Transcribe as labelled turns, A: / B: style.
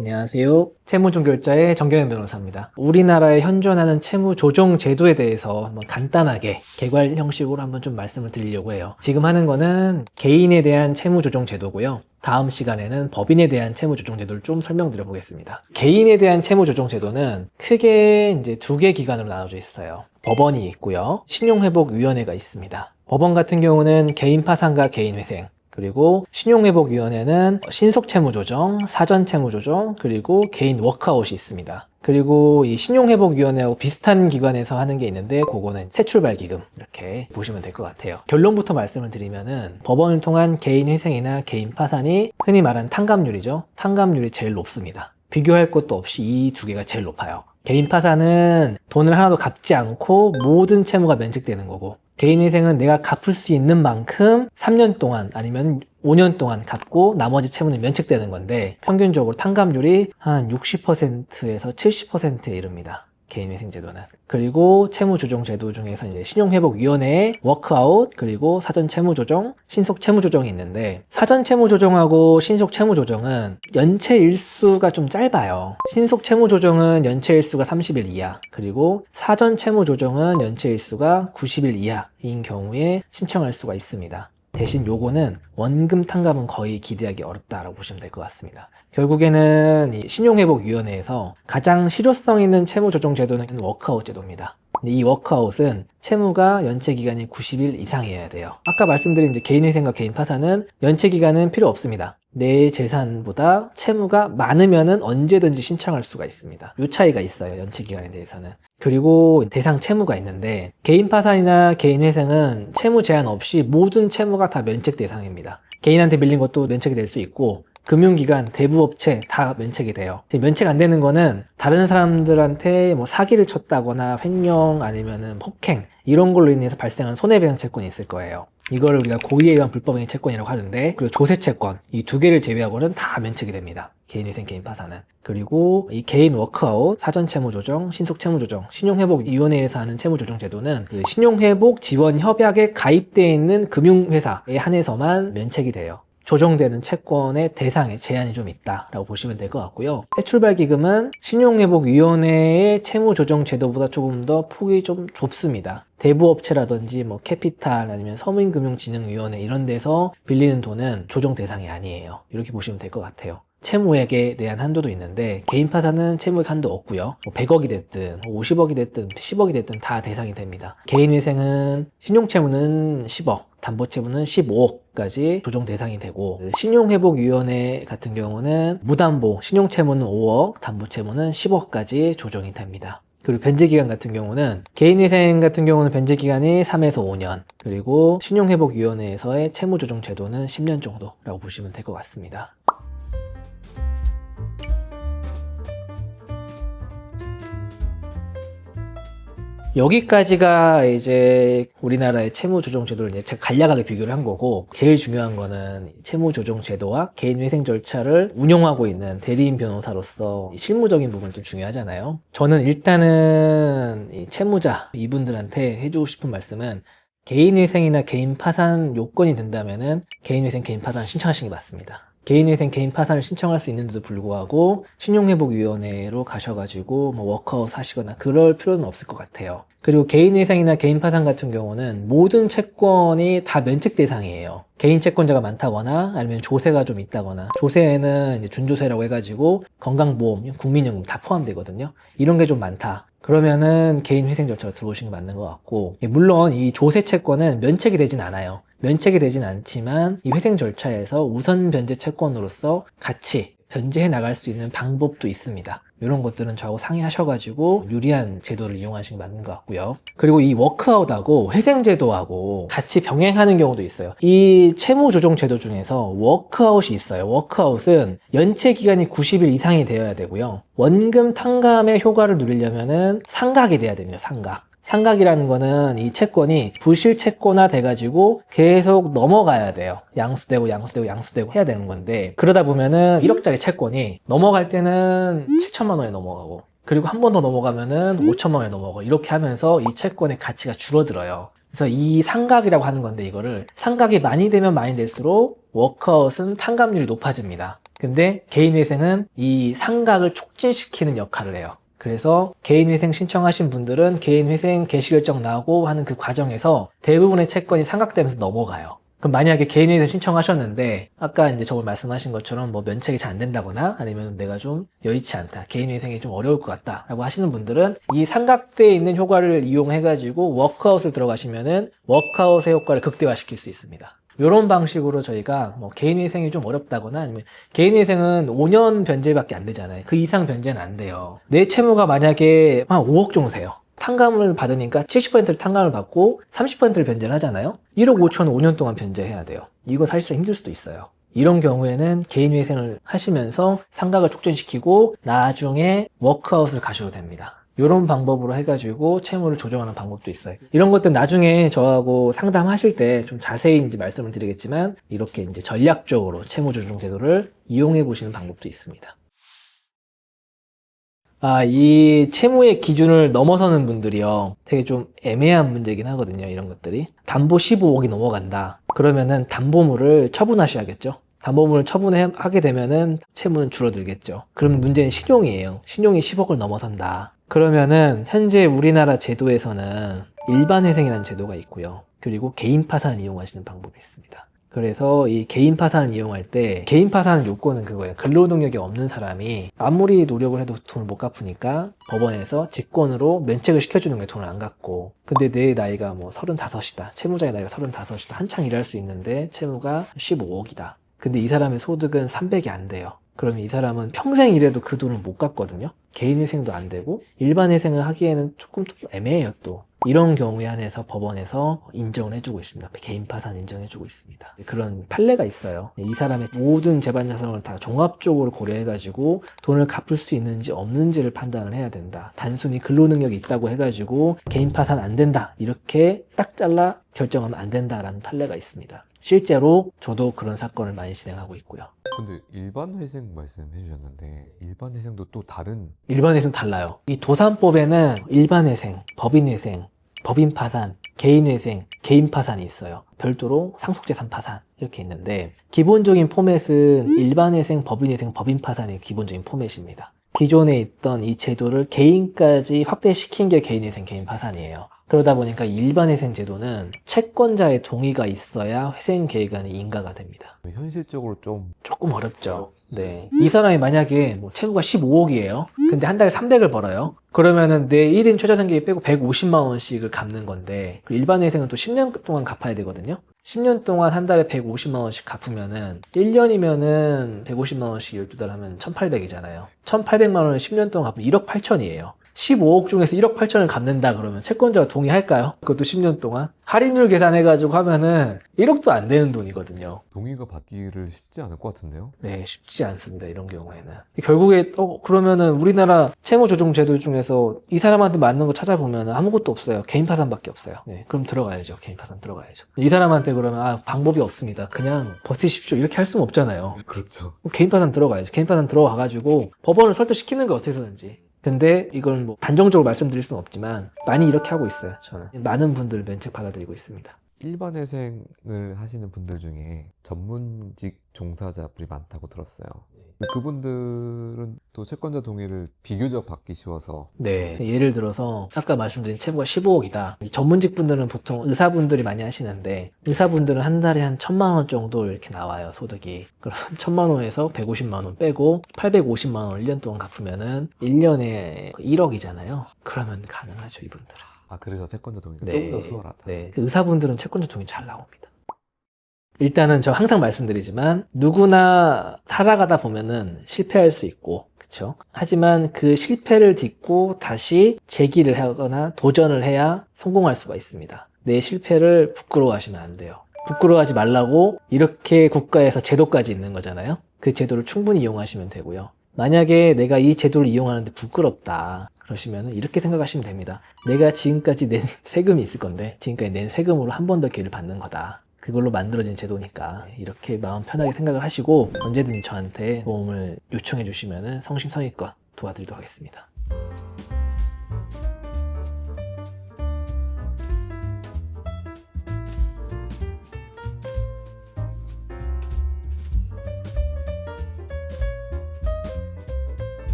A: 안녕하세요. 채무종결자의 정경현 변호사입니다. 우리나라에 현존하는 채무조정 제도에 대해서 한번 간단하게 개괄 형식으로 한번 좀 말씀을 드리려고 해요. 지금 하는 거는 개인에 대한 채무조정 제도고요. 다음 시간에는 법인에 대한 채무조정 제도를 좀 설명드려 보겠습니다. 개인에 대한 채무조정 제도는 크게 이제 두 개 기관으로 나눠져 있어요. 법원이 있고요. 신용회복위원회가 있습니다. 법원 같은 경우는 개인파산과 개인회생, 그리고 신용회복위원회는 신속채무조정, 사전채무조정, 그리고 개인 워크아웃이 있습니다. 그리고 이 신용회복위원회하고 비슷한 기관에서 하는 게 있는데 그거는 새출발기금, 이렇게 보시면 될 것 같아요. 결론부터 말씀을 드리면은 법원을 통한 개인회생이나 개인파산이 흔히 말하는 탕감률이죠. 탕감률이 제일 높습니다. 비교할 것도 없이 이 두 개가 제일 높아요. 개인파산은 돈을 하나도 갚지 않고 모든 채무가 면책되는 거고, 개인회생은 내가 갚을 수 있는 만큼 3년 동안 아니면 5년 동안 갚고 나머지 채무는 면책되는 건데, 평균적으로 탕감률이 한 60%에서 70%에 이릅니다. 개인회생제도는. 그리고 채무조정제도 중에서 이제 신용회복위원회의 워크아웃, 그리고 사전채무조정, 신속채무조정이 있는데, 사전채무조정하고 신속채무조정은 연체일수가 좀 짧아요. 신속채무조정은 연체일수가 30일 이하, 그리고 사전채무조정은 연체일수가 90일 이하인 경우에 신청할 수가 있습니다. 대신 요거는 원금 탕감은 거의 기대하기 어렵다라고 보시면 될 것 같습니다. 결국에는 이 신용회복위원회에서 가장 실효성 있는 채무조정 제도는 워크아웃 제도입니다. 근데 이 워크아웃은 채무가 연체기간이 90일 이상이어야 돼요. 아까 말씀드린 이제 개인회생과 개인파산은 연체기간은 필요 없습니다. 내 재산보다 채무가 많으면은 언제든지 신청할 수가 있습니다. 이 차이가 있어요, 연체기간에 대해서는. 그리고 대상 채무가 있는데, 개인파산이나 개인회생은 채무 제한 없이 모든 채무가 다 면책 대상입니다. 개인한테 밀린 것도 면책이 될 수 있고, 금융기관, 대부업체 다 면책이 돼요. 면책 안 되는 거는 다른 사람들한테 뭐 사기를 쳤다거나 횡령 아니면은 폭행 이런 걸로 인해서 발생한 손해배상 채권이 있을 거예요. 이거를 우리가 고의에 의한 불법행위 채권이라고 하는데, 그리고 조세채권 이 두 개를 제외하고는 다 면책이 됩니다. 개인회생, 개인파산은. 그리고 이 개인 워크아웃, 사전채무조정, 신속채무조정, 신용회복위원회에서 하는 채무조정 제도는 그 신용회복 지원 협약에 가입되어 있는 금융회사에 한해서만 면책이 돼요. 조정되는 채권의 대상에 제한이 좀 있다라고 보시면 될 것 같고요. 새출발기금은 신용회복위원회의 채무조정 제도보다 조금 더 폭이 좀 좁습니다. 대부업체라든지 뭐 캐피탈 아니면 서민금융진흥위원회 이런 데서 빌리는 돈은 조정 대상이 아니에요. 이렇게 보시면 될 것 같아요. 채무액에 대한 한도도 있는데, 개인파산은 채무액 한도 없고요. 100억이 됐든 50억이 됐든 10억이 됐든 다 대상이 됩니다. 개인회생은 신용채무는 10억, 담보채무는 15억까지 조정 대상이 되고, 신용회복위원회 같은 경우는 무담보, 신용채무는 5억, 담보채무는 10억까지 조정이 됩니다. 그리고 변제기간 같은 경우는 개인회생 같은 경우는 변제기간이 3에서 5년, 그리고 신용회복위원회에서의 채무조정 제도는 10년 정도라고 보시면 될 것 같습니다. 여기까지가 이제 우리나라의 채무조정 제도를 이제 제가 간략하게 비교를 한 거고, 제일 중요한 거는 채무조정 제도와 개인회생 절차를 운용하고 있는 대리인 변호사로서 실무적인 부분이 좀 중요하잖아요. 저는 일단은 이 채무자 이분들한테 해주고 싶은 말씀은, 개인회생이나 개인파산 요건이 된다면은 개인회생, 개인파산 신청하시는 게 맞습니다. 개인회생, 개인파산을 신청할 수 있는데도 불구하고 신용회복위원회로 가셔가지고 뭐 워크아웃 하시거나 그럴 필요는 없을 것 같아요. 그리고 개인회생이나 개인파산 같은 경우는 모든 채권이 다 면책 대상이에요. 개인 채권자가 많다거나 아니면 조세가 좀 있다거나, 조세에는 이제 준조세라고 해가지고 건강보험, 국민연금 다 포함되거든요. 이런 게 좀 많다. 그러면은 개인회생 절차가 들어오시는 게 맞는 것 같고, 물론 이 조세 채권은 면책이 되진 않아요. 면책이 되진 않지만 이 회생 절차에서 우선 변제 채권으로서 같이 변제해 나갈 수 있는 방법도 있습니다. 이런 것들은 저하고 상의하셔가지고 유리한 제도를 이용하시는 게 맞는 것 같고요. 그리고 이 워크아웃하고 회생제도하고 같이 병행하는 경우도 있어요. 이 채무조정 제도 중에서 워크아웃이 있어요. 워크아웃은 연체기간이 90일 이상이 되어야 되고요. 원금 탕감의 효과를 누리려면은 상각이 돼야 됩니다. 상각이라는 거는 이 채권이 부실채권화 돼가지고 계속 넘어가야 돼요. 양수되고 해야 되는 건데, 그러다 보면은 1억짜리 채권이 넘어갈 때는 7천만 원에 넘어가고, 그리고 한 번 더 넘어가면은 5천만 원에 넘어가고, 이렇게 하면서 이 채권의 가치가 줄어들어요. 그래서 이 상각이라고 하는 건데, 이거를 상각이 많이 되면 많이 될수록 워크아웃은 탕감률이 높아집니다. 근데 개인회생은 이 상각을 촉진시키는 역할을 해요. 그래서 개인회생 신청하신 분들은 개인회생 개시결정 나오고 하는 그 과정에서 대부분의 채권이 상각되면서 넘어가요. 그럼 만약에 개인회생 신청하셨는데 아까 이제 저번 말씀하신 것처럼 뭐 면책이 잘 안 된다거나 아니면 내가 좀 여의치 않다, 개인회생이 좀 어려울 것 같다 라고 하시는 분들은 이 삼각대에 있는 효과를 이용해 가지고 워크아웃을 들어가시면은 워크아웃의 효과를 극대화시킬 수 있습니다. 이런 방식으로 저희가 뭐 개인회생이 좀 어렵다거나 아니면 개인회생은 5년 변제밖에 안 되잖아요. 그 이상 변제는 안 돼요. 내 채무가 만약에 한 5억 정도 돼요. 탕감을 받으니까 70%를 탕감을 받고 30%를 변제를 하잖아요. 1억 5천 5년 동안 변제해야 돼요. 이거 사실상 힘들 수도 있어요. 이런 경우에는 개인회생을 하시면서 상각을 촉진시키고 나중에 워크아웃을 가셔도 됩니다. 이런 방법으로 해가지고 채무를 조정하는 방법도 있어요. 이런 것들 나중에 저하고 상담하실 때 좀 자세히 이제 말씀을 드리겠지만 이렇게 이제 전략적으로 채무 조정 제도를 이용해 보시는 방법도 있습니다. 이 채무의 기준을 넘어서는 분들이요. 되게 좀 애매한 문제긴 하거든요. 이런 것들이. 담보 15억이 넘어간다. 그러면은 담보물을 처분하셔야겠죠. 담보물을 처분하게 되면은 채무는 줄어들겠죠. 그럼 문제는 신용이에요. 신용이 10억을 넘어선다. 그러면은 현재 우리나라 제도에서는 일반회생이라는 제도가 있고요. 그리고 개인 파산을 이용하시는 방법이 있습니다. 그래서 이 개인 파산을 이용할 때 개인 파산 요건은 그거예요. 근로능력이 없는 사람이 아무리 노력을 해도 돈을 못 갚으니까 법원에서 직권으로 면책을 시켜주는 게 돈을 안 갚고, 근데 내 나이가 뭐 35이다. 채무자의 나이가 35이다. 한창 일할 수 있는데 채무가 15억이다. 근데 이 사람의 소득은 300이 안 돼요. 그러면 이 사람은 평생 일해도 그 돈을 못 갚거든요. 개인회생도 안 되고 일반회생을 하기에는 조금 애매해요. 또 이런 경우에 한해서 법원에서 인정을 해주고 있습니다. 개인 파산 인정해주고 있습니다. 그런 판례가 있어요. 이 사람의 모든 재반 자산을 다 종합적으로 고려해가지고 돈을 갚을 수 있는지 없는지를 판단을 해야 된다. 단순히 근로능력이 있다고 해가지고 개인 파산 안 된다 이렇게 딱 잘라 결정하면 안 된다라는 판례가 있습니다. 실제로 저도 그런 사건을 많이 진행하고 있고요.
B: 근데 일반 회생 말씀해 주셨는데 일반 회생도 또 다른
A: 일반회생 달라요. 이 도산법에는 일반회생, 법인회생, 법인파산, 개인회생, 개인파산이 있어요. 별도로 상속재산 파산 이렇게 있는데 기본적인 포맷은 일반회생, 법인회생, 법인파산이 기본적인 포맷입니다. 기존에 있던 이 제도를 개인까지 확대시킨 게 개인회생, 개인파산이에요. 그러다 보니까 일반회생 제도는 채권자의 동의가 있어야 회생 계획안이 인가가 됩니다.
B: 현실적으로
A: 조금 어렵죠. 네. 이 사람이 만약에 뭐 채무가 15억이에요. 근데 한 달에 300을 벌어요. 그러면은 내 1인 최저생계비 빼고 150만 원씩을 갚는 건데, 일반회생은 또 10년 동안 갚아야 되거든요. 10년 동안 한 달에 150만 원씩 갚으면은 1년이면은 150만 원씩 12달 하면 1800이잖아요. 1800만 원을 10년 동안 갚으면 1억 8천이에요. 15억 중에서 1억 8천을 갚는다 그러면 채권자가 동의할까요? 그것도 10년 동안? 할인율 계산해가지고 하면은 1억도 안 되는 돈이거든요.
B: 동의가 받기를 쉽지 않을 것 같은데요?
A: 네, 쉽지 않습니다. 이런 경우에는. 결국에 그러면은 우리나라 채무조정제도 중에서 이 사람한테 맞는 거 찾아보면 아무것도 없어요. 개인 파산밖에 없어요. 네, 그럼 들어가야죠. 개인 파산 들어가야죠. 이 사람한테 그러면 방법이 없습니다. 그냥 버티십시오. 이렇게 할 수는 없잖아요.
B: 그렇죠.
A: 개인 파산 들어가야죠. 개인 파산 들어가가지고 법원을 설득시키는 거 어떻게서든지. 근데 이걸 뭐 단정적으로 말씀드릴 수는 없지만 많이 이렇게 하고 있어요. 저는 많은 분들 면책 받아들이고 있습니다.
B: 일반 회생을 하시는 분들 중에 전문직 종사자분이 많다고 들었어요. 그분들은 또 채권자 동의를 비교적 받기 쉬워서.
A: 네, 예를 들어서 아까 말씀드린 채무가 15억이다. 전문직 분들은 보통 의사분들이 많이 하시는데 의사분들은 한 달에 한 1000만 원 정도 이렇게 나와요, 소득이. 그럼 1000만 원에서 150만 원 빼고 850만 원 1년 동안 갚으면은 1년에 1억이잖아요. 그러면 가능하죠, 이분들은.
B: 그래서 채권자 동의가
A: 네,
B: 조금 더 수월하다.
A: 네, 그 의사분들은 채권자 동의 잘 나옵니다. 일단은 저 항상 말씀드리지만 누구나 살아가다 보면은 실패할 수 있고, 그쵸? 하지만 그 실패를 딛고 다시 재기를 하거나 도전을 해야 성공할 수가 있습니다. 내 실패를 부끄러워하시면 안 돼요. 부끄러워하지 말라고 이렇게 국가에서 제도까지 있는 거잖아요. 그 제도를 충분히 이용하시면 되고요. 만약에 내가 이 제도를 이용하는데 부끄럽다 그러시면 이렇게 생각하시면 됩니다. 내가 지금까지 낸 세금이 있을 건데 지금까지 낸 세금으로 한 번 더 기회를 받는 거다. 그걸로 만들어진 제도니까 이렇게 마음 편하게 생각을 하시고 언제든지 저한테 도움을 요청해 주시면 성심성의껏 도와드리도록 하겠습니다.